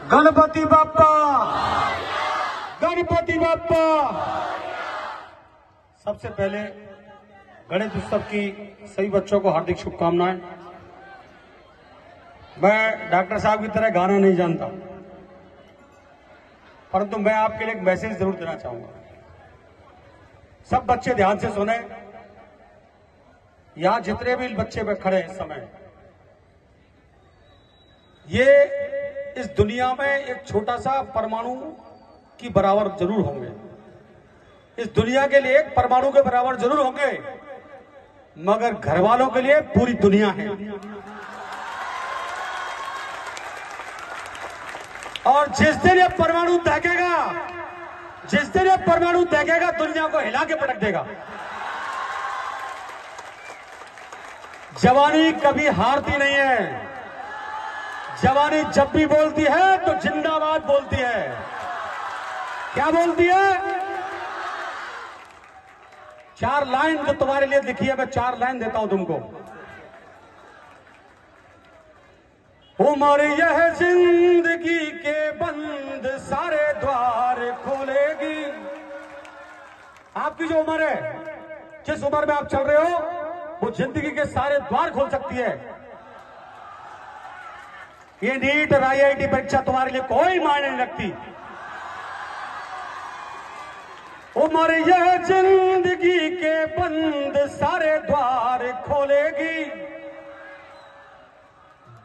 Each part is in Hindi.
गणपति बाप्पा, गणपति बाप्पा। सबसे पहले गणेश उत्सव की सभी बच्चों को हार्दिक शुभकामनाएं। मैं डॉक्टर साहब की तरह गाना नहीं जानता, परंतु मैं आपके लिए एक मैसेज जरूर देना चाहूंगा। सब बच्चे ध्यान से सुने। यहां जितने भी बच्चे खड़े हैं इस समय, ये इस दुनिया में एक छोटा सा परमाणु की बराबर जरूर होंगे। इस दुनिया के लिए एक परमाणु के बराबर जरूर होंगे, मगर घर वालों के लिए पूरी दुनिया है। और जिस दिन ये परमाणु दहकेगा, जिस दिन ये परमाणु दहकेगा, दुनिया को हिला के पटक देगा। जवानी कभी हारती नहीं है। जवानी जब भी बोलती है तो जिंदाबाद बोलती है। क्या बोलती है? 4 लाइन जो तुम्हारे लिए लिखी है, मैं 4 लाइन देता हूं तुमको। उम्र यह जिंदगी के बंद सारे द्वार खोलेगी। आपकी जो उम्र है, जिस उम्र में आप चल रहे हो, वो जिंदगी के सारे द्वार खोल सकती है। ये नीट और IIT परीक्षा तुम्हारे लिए कोई मायने नहीं रखती। उम्र यह जिंदगी के बंद सारे द्वार खोलेगी।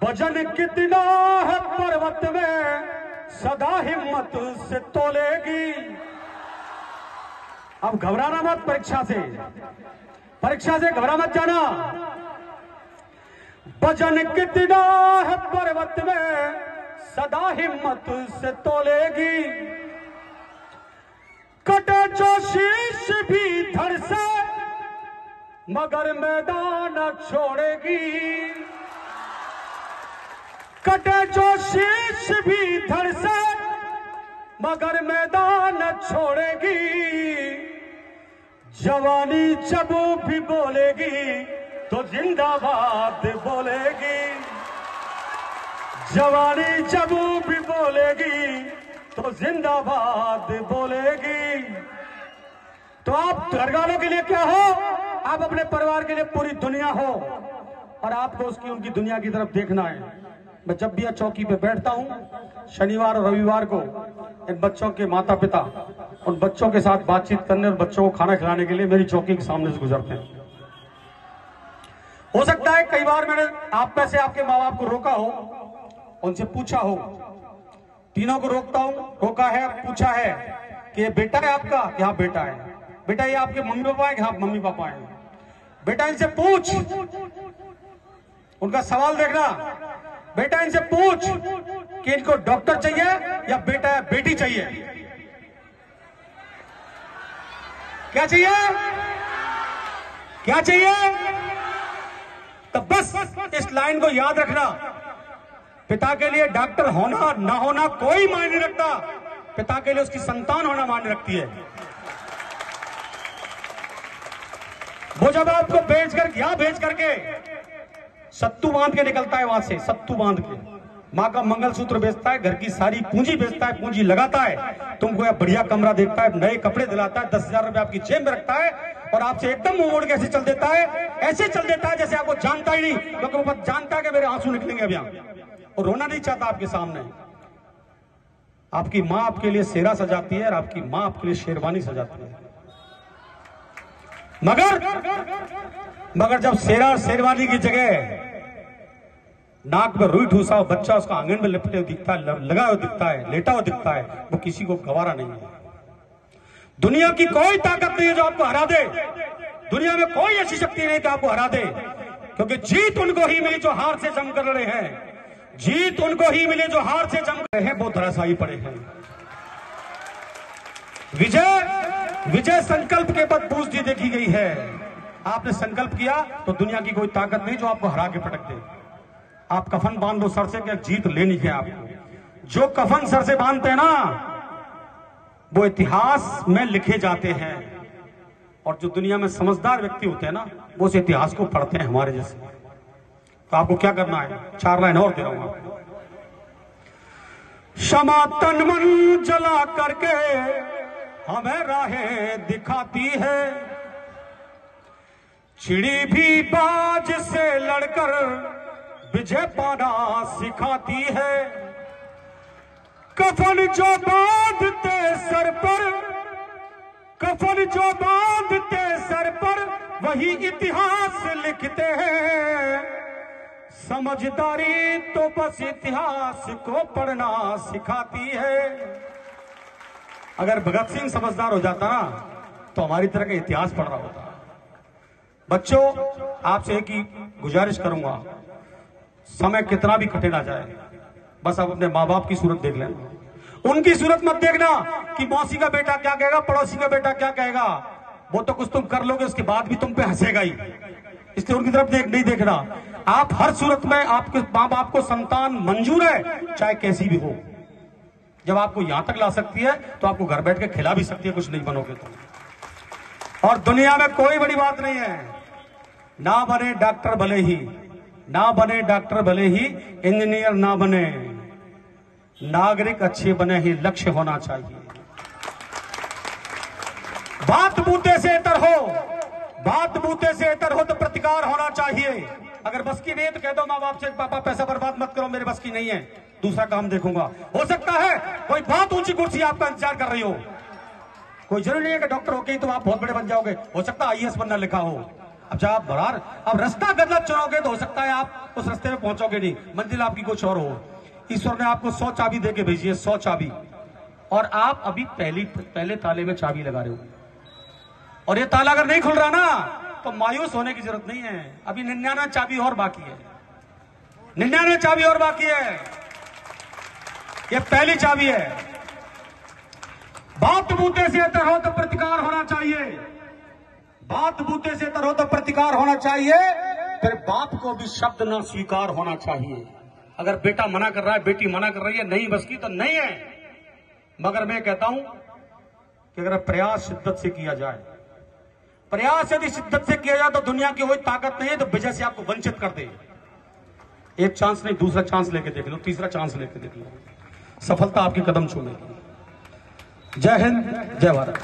वजन कितना है पर्वत में, सदा हिम्मत से तोलेगी। अब घबराना मत परीक्षा से, परीक्षा से घबरा मत जाना। वजन कितना है पर्वत में, सदा हिम्मत से तोलेगी। कटे जो शीश भी धड़ से, मगर मैदान न छोड़ेगी। कटे जो शीश भी धड़ से, मगर मैदान न छोड़ेगी। जवानी जब भी बोलेगी तो जिंदाबाद बोलेगी। जवानी जब भी बोलेगी तो जिंदाबाद बोलेगी। तो आप घर वालों के लिए क्या हो? आप अपने परिवार के लिए पूरी दुनिया हो, और आपको उसकी उनकी दुनिया की तरफ देखना है। मैं जब भी यह चौकी पे बैठता हूं, शनिवार और रविवार को इन बच्चों के माता पिता उन बच्चों के साथ बातचीत करने और बच्चों को खाना खिलाने के लिए मेरी चौकी के सामने से गुजरते हैं। हो सकता है कई बार मैंने आप में से आपके माँ बाप को रोका हो, उनसे पूछा हो। तीनों को रोका है, पूछा है कि ये बेटा है आपका? कि हाँ बेटा है। बेटा ये आपके मम्मी पापा है? कि हाँ मम्मी पापा है। बेटा इनसे पूछ, उनका सवाल देखना। बेटा इनसे पूछ कि इनको डॉक्टर चाहिए या बेटा बेटी चाहिए? क्या चाहिए? क्या चाहिए? तो बस इस लाइन को याद रखना। पिता के लिए डॉक्टर होना ना होना कोई मायने रखता, पिता के लिए उसकी संतान होना मायने रखती है। वो जब आपको भेज करके सत्तू बांध के निकलता है, वहां से सत्तू बांध के माँ का मंगलसूत्र बेचता है, घर की सारी पूंजी बेचता है, पूंजी लगाता है, तुमको यह बढ़िया कमरा देता है, नए कपड़े दिलाता है, 10,000 रुपए आपकी जेब में रखता है, और आपसे एकदम मुंह मोड़ के ऐसे चल देता है, ऐसे चल देता है जैसे आपको जानता ही नहीं, क्योंकि वो जानता है कि मेरे आंसू निकलेंगे अब यहाँ, और रोना नहीं चाहता आपके सामने। आपकी माँ आपके लिए सेहरा सजाती है और आपकी माँ आपके लिए शेरवानी सजाती है। मगर जब सेहरा शेरवानी की जगह नाक में रुई ठूसा हो बच्चा उसका आंगन में लिपटे हुए दिखता है, लगा हुआ दिखता है, लेटा हुआ दिखता है, वो किसी को गवारा नहीं है। दुनिया की कोई ताकत नहीं है जो आपको हरा दे। दुनिया में कोई ऐसी शक्ति नहीं कि आपको हरा दे, क्योंकि जीत उनको ही मिली जो हार से जंग कर रहे हैं। जीत उनको ही मिली जो हार से जंग रहे हैं, वो धराशायी पड़े हैं। विजय संकल्प के बाद पूछती देखी गई है। आपने संकल्प किया तो दुनिया की कोई ताकत नहीं जो आपको हरा के पटक दे। आप कफन बांध लो सर से, क्या जीत लेनी है आपको। जो कफन सर से बांधते हैं ना, वो इतिहास में लिखे जाते हैं, और जो दुनिया में समझदार व्यक्ति होते हैं ना, वो उस इतिहास को पढ़ते हैं हमारे जैसे। तो आपको क्या करना है, 4 लाइन और दे रहा हूं आपको। क्षमा तन मन जला करके हमें राहें दिखाती है, चिड़ी भी बाज से लड़कर विजय पाना सिखाती है। कफन जो बांधते सर पर, कफन जो बांधते सर पर वही इतिहास लिखते हैं। समझदारी तो बस इतिहास को पढ़ना सिखाती है। अगर भगत सिंह समझदार हो जाता ना तो हमारी तरह का इतिहास पढ़ रहा होता। बच्चों, आपसे एक ही गुजारिश करूंगा, समय कितना भी कटे ना जाए, बस आप अपने माँ बाप की सूरत देख लेना। उनकी सूरत मत देखना कि मौसी का बेटा क्या कहेगा, पड़ोसी का बेटा क्या कहेगा। वो तो कुछ तुम कर लोगे, उसके बाद भी तुम पे हंसेगा ही, इसलिए उनकी तरफ नहीं देखना। आप हर सूरत में आपके माँ बाप को संतान मंजूर है, चाहे कैसी भी हो। जब आपको यहां तक ला सकती है तो आपको घर बैठ के खिला भी सकती है, कुछ नहीं बनोगे तो। और दुनिया में कोई बड़ी बात नहीं है, ना बने डॉक्टर भले ही, ना बने डॉक्टर भले ही, इंजीनियर ना बने, नागरिक अच्छे बने ही लक्ष्य होना चाहिए। बात बूते से इतर हो, बात बूते से इतर हो तो प्रतिकार होना चाहिए। अगर बस की नहीं है तो कह दो माँ बाप से, पापा पैसा बर्बाद मत करो, मेरे बस की नहीं है, दूसरा काम देखूंगा। हो सकता है कोई बहुत ऊंची कुर्सी आपका इंतजार कर रही हो, कोई जरूरी नहीं है कि डॉक्टर होके ही तो आप बहुत बड़े बन जाओगे, हो सकता है IAS बनना लिखा हो। अब जब आप बरार अब रास्ता गलत चुनोगे तो हो सकता है आप उस रास्ते में पहुंचोगे नहीं, मंजिल आपकी कुछ और हो। ईश्वर ने आपको 100 चाबी देके भेजी है, 100 चाबी, और आप अभी पहले ताले में चाबी लगा रहे हो। और ये ताला अगर नहीं खुल रहा ना तो मायूस होने की जरूरत नहीं है, अभी 99 चाबी और बाकी है, 99 चाबी और बाकी है, ये पहली चाबी है। बात बूते से इतर हो तो प्रतिकार होना चाहिए, बात बूते से इतर हो तो प्रतिकार होना चाहिए। फिर बाप को भी शब्द ना स्वीकार होना चाहिए। अगर बेटा मना कर रहा है, बेटी मना कर रही है, नहीं बस की तो नहीं है, मगर मैं कहता हूं कि अगर प्रयास शिद्दत से किया जाए, प्रयास यदि शिद्दत से किया जाए तो दुनिया की कोई ताकत नहीं है तो विजय से आपको वंचित कर दे। एक चांस नहीं, दूसरा चांस लेके देख लो, तीसरा चांस लेके देख लो, सफलता आपके कदम छूलेगी। जय हिंद, जय भारत।